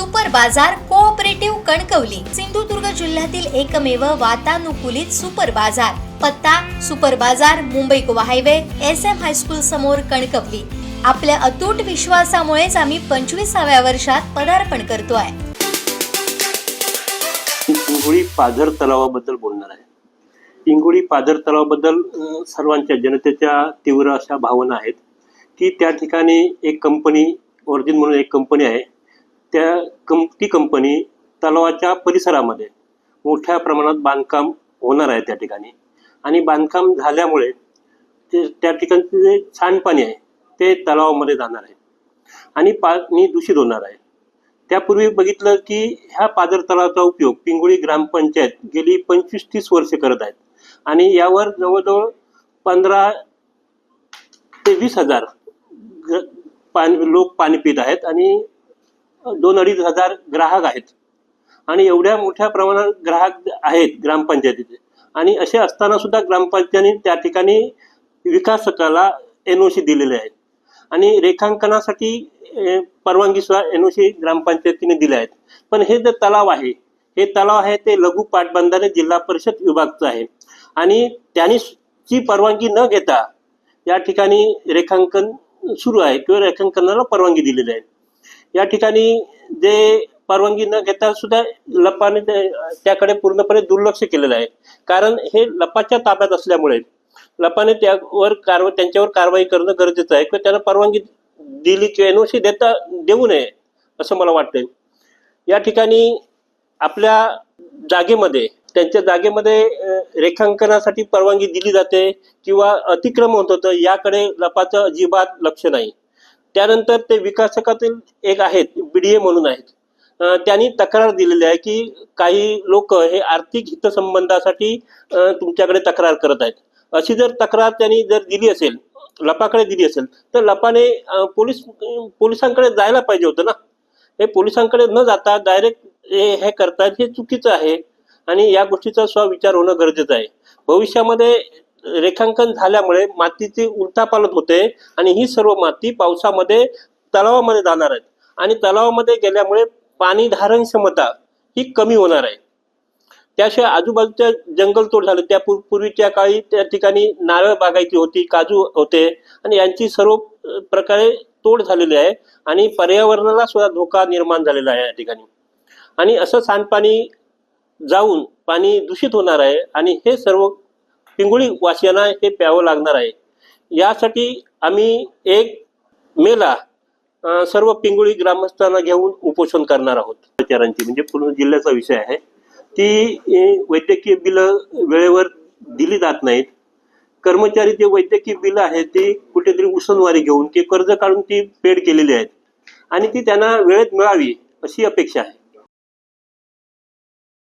Super बाजार cooperative Kankavli Sindhudurg जिल्ह्यातील एकमेव वातानुकूलित सुपर बाजार। पत्ता सुपर बाजार Mumbai Goa highway SM high school समोर कणकवली। आपल्या अतूट विश्वासामुळेच आम्ही 25व्या वर्षात पदार्पण करतोय। पिंगुळी पाझर तलावाबद्दल बोलणार आहे। पिंगुळी पाझर तलावाबद्दल सर्वांच्या जनतेच्या तीव्र अशा भावना आहेत की त्या ठिकाणी एक कंपनी ओरिजिन म्हणून एक कंपनी आहे। ती कंपनी तलावाच्या परिसरामध्ये मोठ्या प्रमाणात बांधकाम होणार आहे त्या ठिकाणी, आणि बांधकाम झाल्यामुळे त्या ठिकाणचे जे सांडपाणी आहे ते तलावामध्ये जाणार आहे आणि पाणी दूषित होणार आहे। त्यापूर्वी बघितलं की ह्या पाझर तलावाचा उपयोग पिंगुळी ग्रामपंचायत गेली 25-30 वर्षे करत आहेत आणि यावर जवळजवळ 15 ते 20 हजार लोक पाणी पित आहेत आणि 2-2.5 हजार ग्राहक आहेत आणि एवढ्या मोठ्या प्रमाणात ग्राहक आहेत ग्रामपंचायतीचे। आणि असे असताना सुद्धा ग्रामपंचायतीने त्या ठिकाणी विकासकाला NOC दिलेले आहेत आणि रेखांकनासाठी परवानगी सुद्धा NOC ग्रामपंचायतीने दिले आहेत। पण हे जे तलाव आहे ते लघु पाटबंधारे जिल्हा परिषद विभागचं आहे आणि त्यांनी ची परवानगी न घेता या ठिकाणी रेखांकन सुरू आहे किंवा रेखांकनाला परवानगी दिलेली आहे। या ठिकाणी जे परवानगी न घेता सुद्धा लपाने त्याकडे पूर्णपणे दुर्लक्ष केलेलं आहे, कारण हे लपाच्या ताब्यात असल्यामुळे लपाने त्यांच्यावर कारवाई करणं गरजेचं आहे किंवा त्यांना परवानगी दिली किंवा NOC देऊ नये असं मला वाटतंय। या ठिकाणी आपल्या जागेमध्ये त्यांच्या जागेमध्ये रेखांकनासाठी परवानगी दिली जाते किंवा अतिक्रमण होतं याकडे लपाचं अजिबात लक्ष नाही। त्यानंतर ते विकासकातील एक आहेत BDA म्हणून आहेत, त्यांनी तक्रार दिलेली आहे की काही लोक हे आर्थिक हितसंबंधासाठी तुमच्याकडे तक्रार करत आहेत। अशी जर तक्रार त्यांनी जर दिली असेल, लपाकडे दिली असेल, तर लपाने पोलिसांकडे जायला पाहिजे होतं ना। हे पोलिसांकडे न जाता डायरेक्ट हे करतात, हे चुकीचं आहे आणि या गोष्टीचा स्वविचार होणं गरजेचं आहे। भविष्यामध्ये रेखांकन झाल्यामुळे मातीची उलथापालथ होते आणि ही सर्व माती पावसामध्ये तलावामध्ये जाणार आहेत आणि तलावामध्ये गेल्यामुळे पाणी धारण क्षमता ही कमी होणार आहे। त्याशिवाय आजूबाजूच्या जंगलतोड झाले, त्या पूर्वीच्या काळी त्या ठिकाणी नारळ बागायती होती, काजू होते आणि यांची सर्व प्रकारे तोड झालेली आहे आणि पर्यावरणाला सुद्धा धोका निर्माण झालेला आहे या ठिकाणी। आणि असं सांडपाणी जाऊन पाणी दूषित होणार आहे आणि हे सर्व पिंगुळी वासियांना हे प्यावं लागणार आहे। यासाठी आम्ही 1 मेला सर्व पिंगुळी ग्रामस्थांना घेऊन उपोषण करणार आहोत। कर्मचाऱ्यांची म्हणजे पूर्ण जिल्ह्याचा विषय आहे, ती वैद्यकीय बिलं वेळेवर दिली जात नाहीत। कर्मचारी जे वैद्यकीय बिलं आहेत ती कुठेतरी उसनवारी घेऊन की कर्ज काढून ती पेड केलेली आहेत आणि ती त्यांना वेळेत मिळावी अशी अपेक्षा आहे।